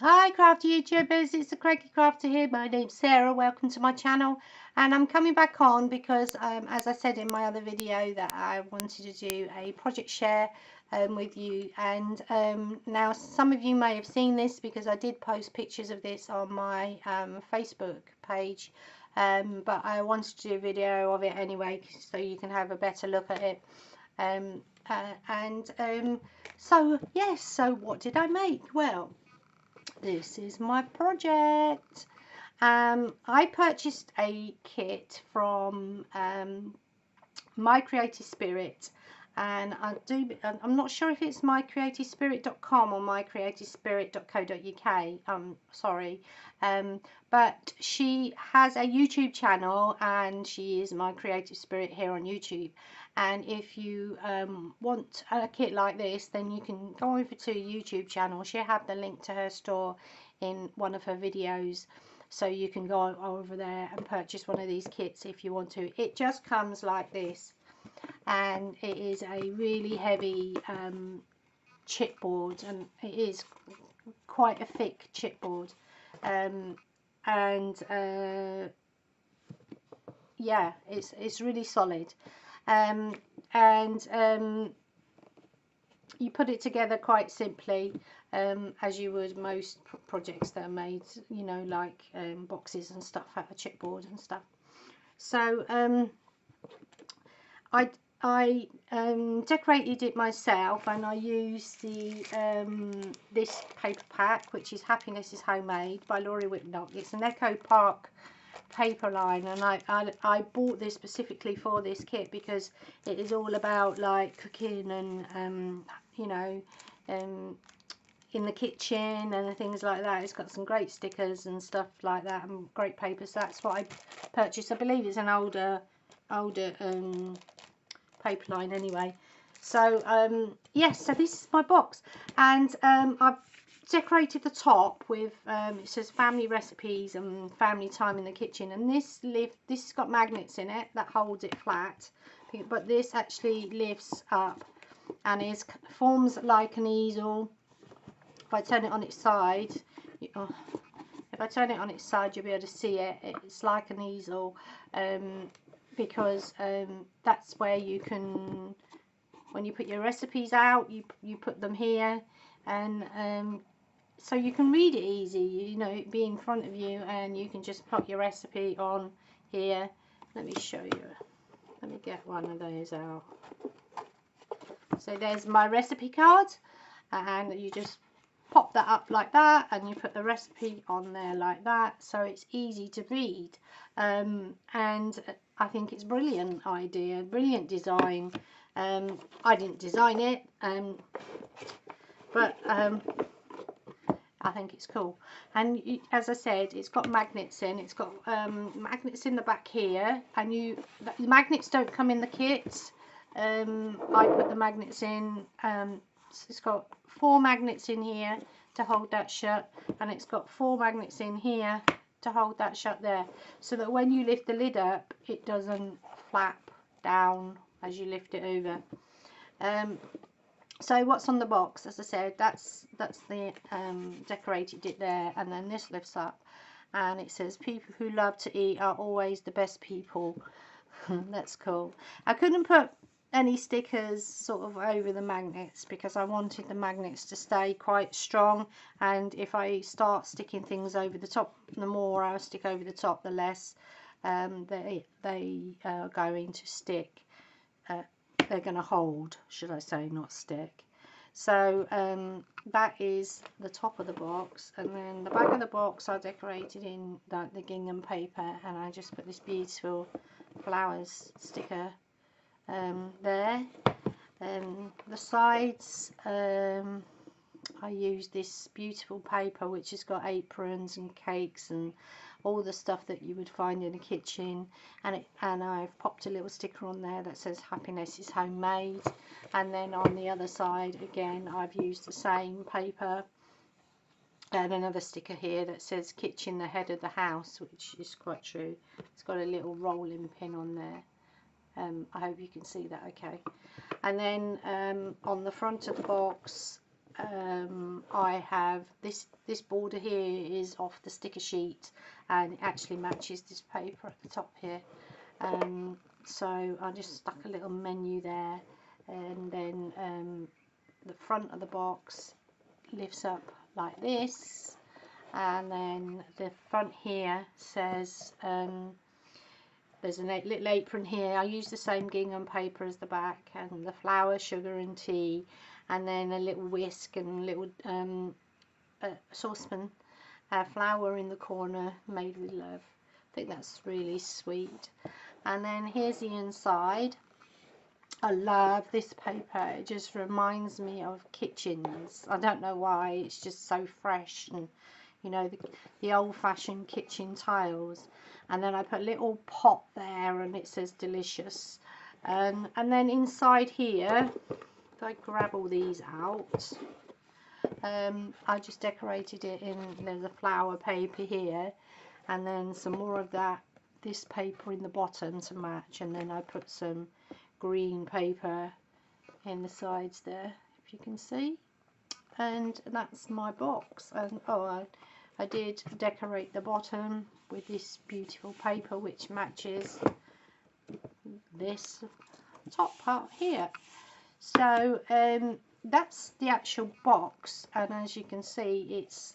Hi crafty YouTubers, it's the Craigie Crafter here. My name's Sarah, welcome to my channel, and I'm coming back on because as I said in my other video that I wanted to do a project share with you, and now some of you may have seen this because I did post pictures of this on my Facebook page, but I wanted to do a video of it anyway so you can have a better look at it. So yes, so what did I make? Well, this is my project. I purchased a kit from My Creative Spirit, and I'm not sure if it's mycreativespirit.com or mycreativespirit.co.uk. Sorry, but she has a YouTube channel, and she is My Creative Spirit here on YouTube. And if you want a kit like this, then you can go over to her YouTube channel. She'll have the link to her store in one of her videos, so you can go over there and purchase one of these kits if you want to. It just comes like this, and it is a really heavy chipboard, and it is quite a thick chipboard, and yeah, it's really solid, and you put it together quite simply, as you would most projects that are made, you know, like boxes and stuff out of chipboard and stuff. So I decorated it myself, and I used the this paper pack, which is Happiness is Homemade by Laurie Whitlock. It's an Echo Park paper line, and I bought this specifically for this kit because it is all about like cooking and you know, in the kitchen and things like that. It's got some great stickers and stuff like that, and great papers. That's what I purchased. I believe it's an older paper line anyway. So yes, so this is my box, and I've decorated the top with it says family recipes and family time in the kitchen, and this has got magnets in it that holds it flat, but this actually lifts up and forms like an easel. If I turn it on its side, if I turn it on its side, you'll be able to see it. It's like an easel, because that's where you can, when you put your recipes out, you put them here, and so you can read it easy, you know, it'd be in front of you, and you can just put your recipe on here. Let me show you. Let me get one of those out. So there's my recipe card, and you just pop that up like that, and you put the recipe on there like that, so it's easy to read, and I think it's a brilliant idea, brilliant design. I didn't design it, but I think it's cool. And as I said, it's got magnets in. It's got magnets in the back here, and the magnets don't come in the kits. I put the magnets in. It's got 4 magnets in here to hold that shut, and it's got 4 magnets in here to hold that shut there, so that when you lift the lid up, it doesn't flap down as you lift it over. So what's on the box, as I said, that's the decorated it there, and then this lifts up, and it says people who love to eat are always the best people. That's cool. I couldn't put any stickers sort of over the magnets because I wanted the magnets to stay quite strong, and if I start sticking things over the top, the more I stick over the top, the less they are going to stick. They're going to hold, should I say, not stick. So that is the top of the box, and then the back of the box I decorated in the gingham paper, and I just put this beautiful flowers sticker there. The sides, I used this beautiful paper which has got aprons and cakes and all the stuff that you would find in a kitchen, and I've popped a little sticker on there that says Happiness is Homemade, and then on the other side again I've used the same paper and another sticker here that says Kitchen, the head of the house, which is quite true. It's got a little rolling pin on there. I hope you can see that okay. And then on the front of the box I have this border here is off the sticker sheet, and it actually matches this paper at the top here. So I just stuck a little menu there, and then the front of the box lifts up like this, and then the front here says there's a little apron here. I use the same gingham paper as the back, and the flour, sugar and tea, and then a little whisk and a little saucepan, flour in the corner, made with love. I think that's really sweet. And then here's the inside. I love this paper. It just reminds me of kitchens. I don't know why. It's just so fresh, and you know, the old-fashioned kitchen tiles. And then I put a little pot there, and it says delicious. And then inside here, if I grab all these out, I just decorated it in, there's a flower paper here, and then some more of this paper in the bottom to match, and then I put some green paper in the sides there, if you can see. And that's my box. And oh, I did decorate the bottom with this beautiful paper which matches this top part here. So that's the actual box, and as you can see, it's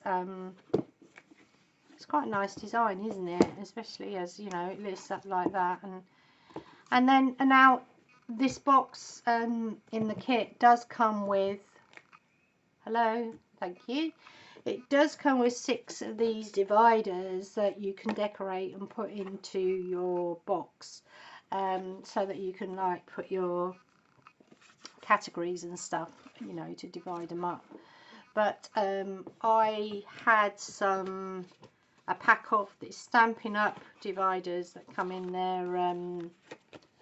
quite a nice design, isn't it? Especially as, you know, it lifts up like that. And now this box in the kit does come with, hello, thank you, it does come with 6 of these dividers that you can decorate and put into your box, so that you can like put your categories and stuff, you know, to divide them up. But I had a pack of the Stampin' Up dividers that come in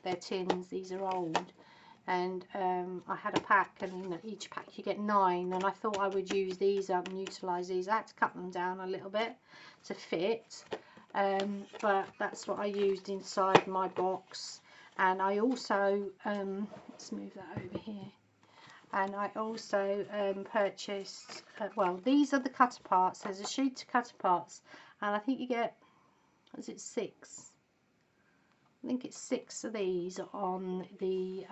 their tins. These are old, and I had a pack, and in each pack you get 9, and I thought I would use these up and utilise these. I had to cut them down a little bit to fit, but that's what I used inside my box. And I also let's move that over here, and I also purchased well, these are the cutter parts. There's a sheet of cutter parts, and I think you get, is it 6? I think it's 6 of these on the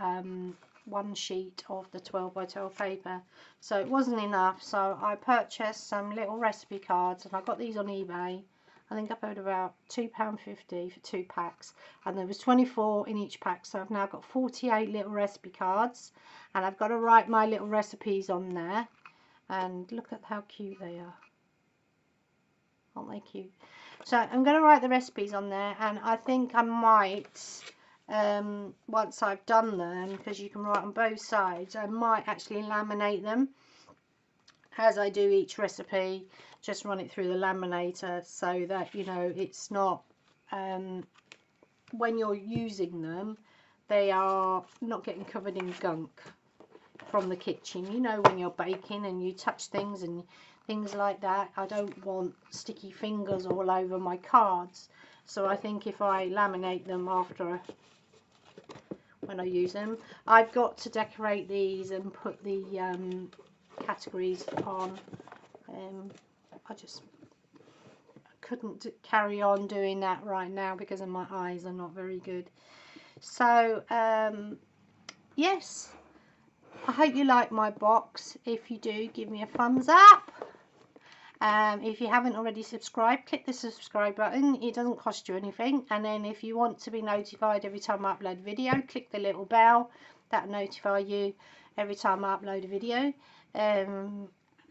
one sheet of the 12 by 12 paper. So it wasn't enough, so I purchased some little recipe cards, and I got these on eBay. I think I paid about £2.50 for 2 packs, and there was 24 in each pack, so I've now got 48 little recipe cards, and I've got to write my little recipes on there. And look at how cute they are. Aren't they cute? So I'm going to write the recipes on there, and I think I might, once I've done them, because you can write on both sides, I might actually laminate them as I do each recipe. Just run it through the laminator so that, you know, it's not, when you're using them, they are not getting covered in gunk from the kitchen. You know, when you're baking and you touch things and things like that, I don't want sticky fingers all over my cards. So I think if I laminate them after, when I use them, I've got to decorate these and put the categories on. I just couldn't carry on doing that right now because my eyes are not very good. So yes, I hope you like my box. If you do, give me a thumbs up. If you haven't already subscribed, click the subscribe button. It doesn't cost you anything. And then if you want to be notified every time I upload a video, click the little bell. That'll notify you every time I upload a video.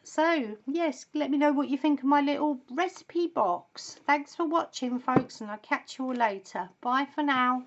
So yes, let me know what you think of my little recipe box. Thanks for watching, folks, and I'll catch you all later. Bye for now.